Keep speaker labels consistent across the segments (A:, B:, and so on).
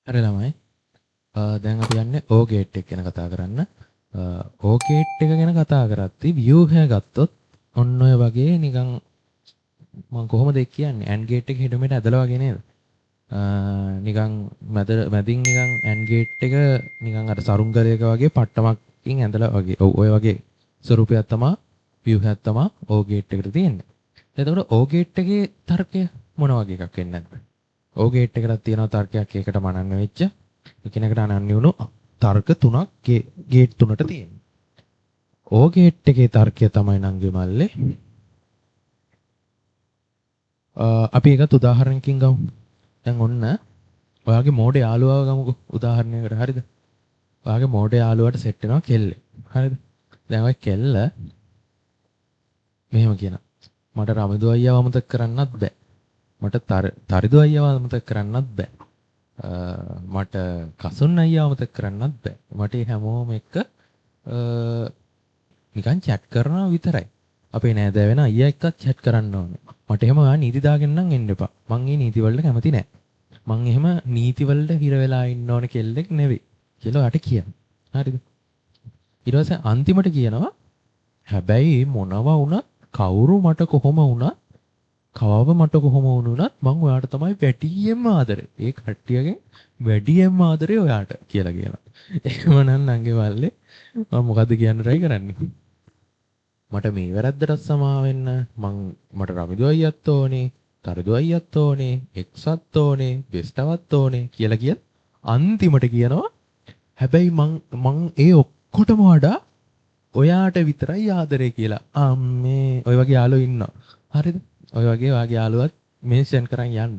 A: හරි ළමයි. දැන් අපි යන්නේ O gate එක ගැන කතා කරන්න. O gate එක ගැන කතා කරද්දී ව්‍යුහය ගත්තොත් ඔන්න ඔය වගේ නිකන් මම කොහොමද ඒක කියන්නේ? AND gate එක හෙඩ මෙහෙට ඇදලා වගේ නේද? නිකන් මැදින් නිකන් AND gate එක නිකන් අර සරුංගලයක වගේ පට්ටමකින් ඇදලා වගේ. ඔව් ඔය වගේ ස්වරූපයක් තමයි ව්‍යුහයක් තමයි O gate එකට තියෙන්නේ. එතකොට O gate එකේ තර්කය මොන වගේ එකක් වෙන්නේ නැද්ද? O gate එකකට තියෙනවා තර්කයක් ඒකට මනන්න වෙච්ච එකිනෙකට අනන්‍ය වුණු තර්ක තුනක් ගේට් තුනට තියෙනවා. O gate එකේ තර්කය තමයි නංගි මල්ලේ. අපි ඒකත් උදාහරණකින් ගමු. දැන් ඔන්න ඔයාගේ මෝඩේ යාළුවාව ගමුකෝ උදාහරණයකට හරිද? ඔයාගේ මෝඩේ යාළුවාට සෙට් වෙනවා කෙල්ලෙක්. හරිද? දැන් ඔය කෙල්ල මෙහෙම කියනවා. මට රමිදු අයියාව අමතක කරන්නත් බෑ. මට තරිදු අයියාව අමතක කරන්නත් බෑ. මට කසුන් අයියාව අමතක කරන්නත් බෑ. මට මේ හැමෝම එක්ක නිකන් chat කරනවා විතරයි. අපේ නෑදෑ වෙන අයියා එක්කත් chat කරන්න ඕනේ. මට එහෙම ඔයා නීති දාගෙන නම් එන්න එපා. මං මේ නීති වලට කැමති නෑ. මං එහෙම නීති වලට හිර වෙලා ඉන්න ඕන කෙල්ලෙක් නෙවෙයි කියලා ඔයාට කියනවා. හරිද? ඊට පස්සේ අන්තිමට කියනවා හැබැයි මොනවා වුණත් කවුරු මට කොහොම වුණත් කවව මට කොහොම වුණත් මං ඔයාට තමයි වැඩියෙන්ම ආදරේ. ඒ කට්ටියගෙන් වැඩියෙන්ම ආදරේ ඔයාට කියලා කියනවා. එහෙමනම් නංගේ මල්ලේ මම මොකද්ද කියන්න try කරන්නේ? මට මේ වැරද්දට සමා වෙන්න මට රමිදු අයියත් ඕනේ, තරිදු අයියත් ඕනේ, එක්සත් ඕනේ, බෙස්ටවත් ඕනේ කියලා අන්තිමට කියනවා හැබැයි මං ඒ ඔක්කොටම වඩා ඔයාට විතරයි ආදරේ කියලා. අම්මේ ඔය වගේ යාළුවෝ ඉන්නවා. හරිද? ඔය වගේ වාගේ යාළුවත් මෙන්ෂන් කරන් යන්න.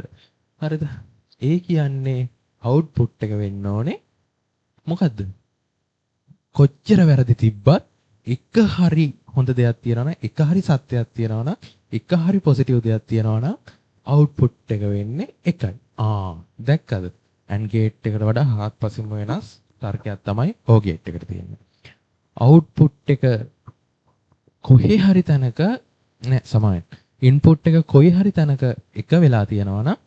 A: හරිද? ඒ කියන්නේ අවුට්පුට් එක වෙන්න ඕනේ. මොකද්ද? කොච්චර වැරදි තිබ්බත් එක හරි හොඳ දෙයක් තියෙනවා නම් එක හරි සත්‍යයක් තියෙනවා නම් එක හරි පොසිටිව් දෙයක් තියෙනවා නම් අවුට්පුට් එක වෙන්නේ එකයි. දැක්කද? AND gate එකට වඩා හාත්පසින්ම වෙනස් තර්කයක් තමයි O gate එකට තියෙන්නේ. අවුට්පුට් එක කොහේ හරි තැනක නෑ සමාන. ඉන්පුට් එක කොයි හරි තැනක එක වෙලා තියෙනවා නම්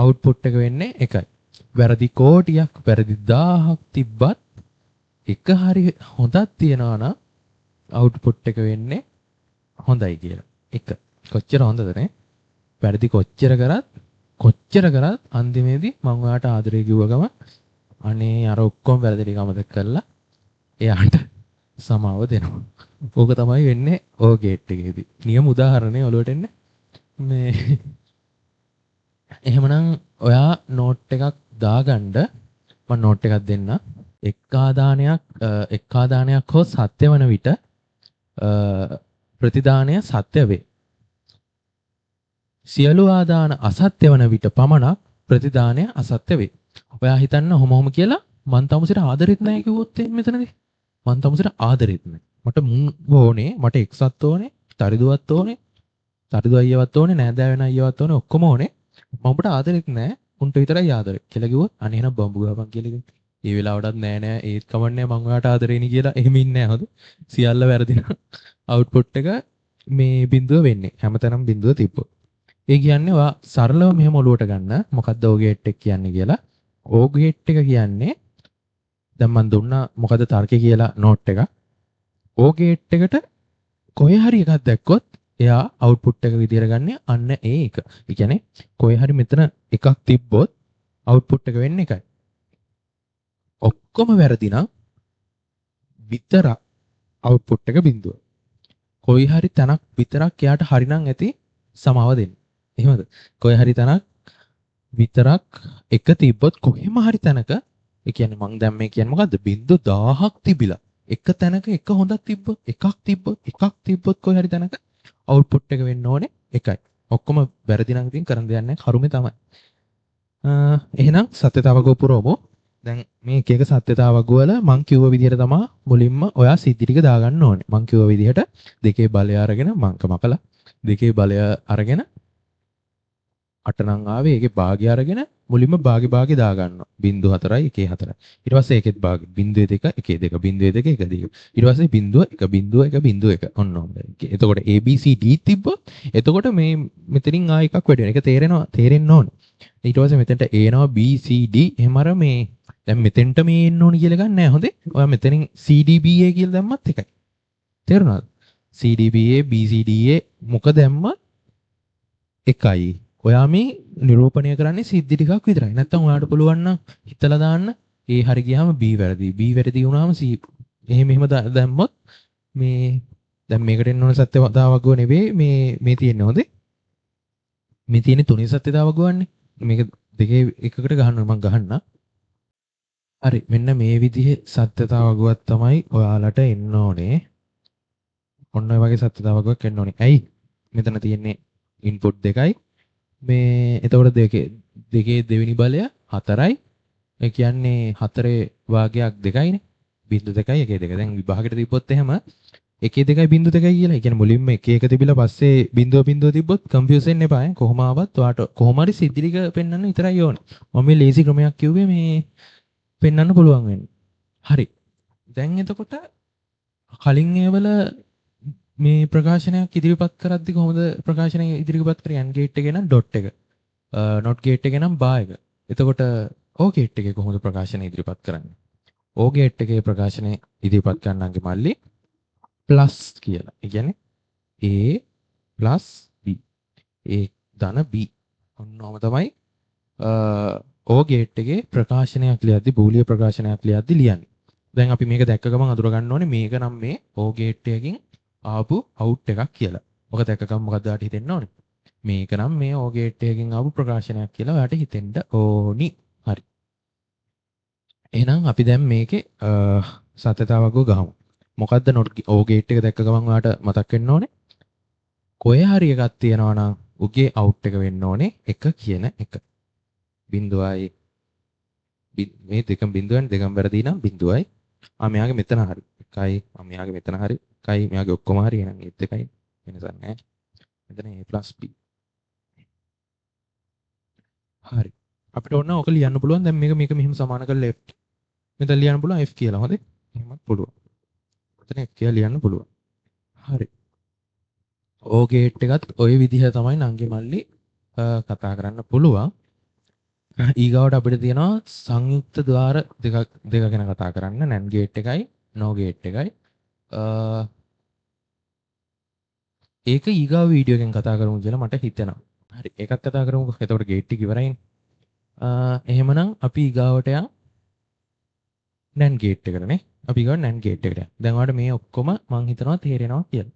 A: අවුට්පුට් එක වෙන්නේ එකයි. වැරදි කෝටියක් වැරදි 1000ක් තිබ්බත් එක හරි හොඳක් තියනවා නම් අවුට්පුට් එක වෙන්නේ හොඳයි කියලා. එක. කොච්චර හොඳද නේ? වැරදි කොච්චර කරත් අන්තිමේදී මම ඔයාට ආදරේ කිව්ව ගම අනේ අර ඔක්කොම වැරදි ටික අමතක කරලා එයාට සමාව දෙනවා. ඕක තමයි වෙන්නේ O gate එකේදී. නියම උදාහරණේ ඔලුවට එන්නේ. මේ එහෙමනම් ඔයා නෝට් එකක් දාගන්න මම නෝට් එකක් දෙන්න. එක් ආදානයක් හෝ සත්‍ය වන විට ප්‍රතිදානය සත්‍ය වේ. සියලු ආදාන අසත්‍ය වන විට පමණක් ප්‍රතිදානය අසත්‍ය වේ. ඔයා හිතන්න ඔහොම කියලා මං තමුසෙට ආදරෙත් නැහැ කිව්වොත් මෙතනදී මං තමුසෙට ආදරෙත් නැහැ. මට මුන් ඕනේ, මට එක්සත් ඕනේ, තරිදුවත් ඕනේ, තරිදු අයියවත් ඕනේ, නෑදෑ වෙන අයියවත් ඕනේ, ඔක්කොම ඕනේ. මම ඔබට ආදරෙත් නැහැ. උන්ට විතරයි ආදරේ කියලා කිව්වොත් අනේ එහෙනම් බම්බු ගහපන් කියලා කිව්වා. ඒ වෙලාවටත් නෑ ඒත් කමන්නේ මං ඔයාට ආදරේනි කියලා එහෙම ඉන්නේ නැහැ හොඳ. සියල්ල වැරදින අවුට්පුට් එක මේ බිඳුව වෙන්නේ. හැමතැනම බිඳුව තිබ්බොත්. ඒ කියන්නේ ඔයා සරලව මෙහෙම ඔලුවට ගන්න මොකද්ද O gate එක කියන්නේ කියලා. O gate එක කියන්නේ දැන් මම දුන්නා මොකද්ද තර්කය කියලා නෝට් එක. O gate එකට කොහේ හරි එකක් දැක්කොත් එයා අවුට්පුට් එක විදියට ගන්න අන්න ඒ එක. ඒ කියන්නේ කොහේ හරි මෙතන එකක් තිබ්බොත් අවුට්පුට් එක වෙන්නේ එකයි. ඔක්කොම වැරදි නම් විතර අවුට්පුට් එක බිඳුව. කොයි හරි තැනක් විතරක් එයාට හරි නම් ඇති සමාව දෙන්න. එහෙමද? කොයි හරි තැනක් විතරක් එක තිබ්බොත් කොහෙම හරි තැනක ඒ කියන්නේ මං දැන් මේ කියන්නේ මොකද්ද? බිඳු 1000ක් තිබිලා එක තැනක එක හොඳක් තිබ්බොත් එකක් තිබ්බොත් කොයි හරි තැනක අවුට්පුට් එක වෙන්න ඕනේ එකයි. ඔක්කොම වැරදි නම් ඉතින් කරන්න දෙයක් නැහැ. කරුමේ තමයි. එහෙනම් සත්‍යතාවක පුරවමු. දැන් මේ එක එක සත්‍යතාවක් වල මං කිව්ව විදිහට තමයි මුලින්ම ඔයා සිද්ධි ටික දාගන්න ඕනේ. මං කිව්ව විදිහට දෙකේ බලය අරගෙන මංකමකලා දෙකේ බලය අරගෙන 8 නම් ආවේ ඒකේ භාගය අරගෙන මුලින්ම භාගේ දාගන්නවා. 0.4යි 1.4යි. ඊට පස්සේ ඒකෙත් භාගේ 0.2 1.2 0.2 1.2. ඊට පස්සේ 0.1 ඔන්න ඔන්න. එතකොට A B C D තිබ්බොත් එතකොට මේ මෙතනින් ආ එකක් වැඩි වෙනවා. ඒක තේරෙන්න ඕනේ. ඊට පස්සේ මෙතනට එනවා B C D එහෙම අර මේ දැන් මෙතෙන්ට මේ එන්න ඕනි කියලා ගන්න නෑ හොඳේ. ඔයා මෙතනින් C D B A කියලා දැම්මත් එකයි. තේරුණාද? C D B A B C D A මොක දැම්මත් එකයි. ඔයා මේ නිරූපණය කරන්නේ සිද්ධි ටිකක් විතරයි. නැත්තම් ඔයාට පුළුවන් නම් හිතලා දාන්න A හරි ගියාම B වැරදි. B වැරදි වුණාම C එහෙම දැම්මොත් මේ දැන් මේකට එන්න ඕන සත්‍යතාවක නෙවෙයි මේ තියෙන්නේ හොඳේ. මේ තියෙන්නේ තුනේ සත්‍යතාවක ගවන්නේ. මේක දෙකේ එකකට ගහන්න මම ගහන්න. හරි මෙන්න මේ විදිහේ සත්‍යතාවකයක් තමයි ඔයාලට එන්න ඕනේ. ඔන්න ඔය වගේ සත්‍යතාවකයක් එන්න ඕනේ. ඇයි? මෙතන තියෙන්නේ ඉන්පුට් දෙකයි. මේ එතකොට දෙකේ දෙවෙනි බලය 4යි. ඒ කියන්නේ 4 වාගයක් දෙකයිනේ. 0.2යි 1.2. දැන් විභාගයට තිබ්බොත් එහෙම 1.2යි 0.2යි කියලා. ඒ කියන්නේ මුලින්ම 1 තිබිලා පස්සේ 0 තිබ්බොත් කන්ෆියුස් වෙන්න එපා. කොහොම ආවත් ඔයාට කොහොම හරි සිද්ධිලික පෙන්වන්න විතරයි ඕනේ. මම මේ ලේසි ක්‍රමයක් කිව්වේ මේ පෙන්වන්න පුළුවන් වෙන්නේ. හරි. දැන් එතකොට කලින් ඒවල මේ ප්‍රකාශනයක් ඉදිරිපත් කරද්දි කොහොමද ප්‍රකාශනය ඉදිරිපත් කරන්නේ? AND gate එකේ නම් dot එක. not gate එකේ නම් bar එක. එතකොට OR gate එකේ කොහොමද ප්‍රකාශනය ඉදිරිපත් කරන්නේ? OR gate එකේ ප්‍රකාශනය ඉදිරිපත් කරන්නන්ගේ මල්ලි plus කියලා. ඒ කියන්නේ A plus B. A ධන B. ඔන්නෝම තමයි OR gate එකේ ප්‍රකාශනයක් ලියද්දි බූලිය ප්‍රකාශනයක් ලියද්දි ලියන්නේ. දැන් අපි මේක දැක්ක ගමන් අඳුර ගන්න ඕනේ මේක නම් මේ OR gate එකකින් ආපු අවුට් එකක් කියලා. ඔක දැක්කම මොකද ඔයාලට හිතෙන්න ඕනේ? මේක නම් මේ OR gate එකකින් ආපු ප්‍රකාශනයක් කියලා ඔයාලට හිතෙන්න ඕනි. හරි. එහෙනම් අපි දැන් මේකේ සත්‍යතාවක ගහමු. මොකද්ද OR gate එක දැක්ක ගමන් ඔයාලට මතක් වෙන්න ඕනේ? කොහේ හරි එකක් තියෙනවා නම් උගේ අවුට් එක වෙන්න ඕනේ 1 කියන එක. බිඳුවයි මේ දෙකම බිඳුවෙන් දෙකම වැරදි නම් බිඳුවයි. මෙයාගේ මෙතන හරි. 1යි මෙයාගේ මෙතන හරි. 1යි මෙයාගේ ඔක්කොම හරි එහෙනම් ඒත් එකයි වෙනසක් නැහැ. මෙතන A + B. හරි. අපිට ඕන ඔක ලියන්න පුළුවන්. දැන් මේක මෙහෙම සමාන කරලා F. මෙතන ලියන්න පුළුවන් F කියලා. හොඳේ. එහෙමත් පුළුවන්. මෙතන F කියලා ලියන්න පුළුවන්. හරි. OR gate එකත් ওই විදිහ තමයි නංගි මල්ලි කතා කරන්න පුළුවන්. ඊගාවට අපිට තියෙනවා සංයුක්ත ద్వාර දෙක ගැන කතා කරන්න. NAND gate එකයි NOR gate එකයි. ඒක ඊගාව වීඩියෝ එකෙන් කතා කරමු කියලා මට හිතෙනවා. හරි ඒකත් කතා කරමුකෝ. එතකොට gate එක ඉවරයිනේ. එහෙමනම් අපි ඊගාවට යන් NAND gate එකටනේ. අපි ඊගාව NAND gate එකට යන්. දැන් ඔයාලට මේ ඔක්කොම මම හිතනවා තේරෙනවා කියලා.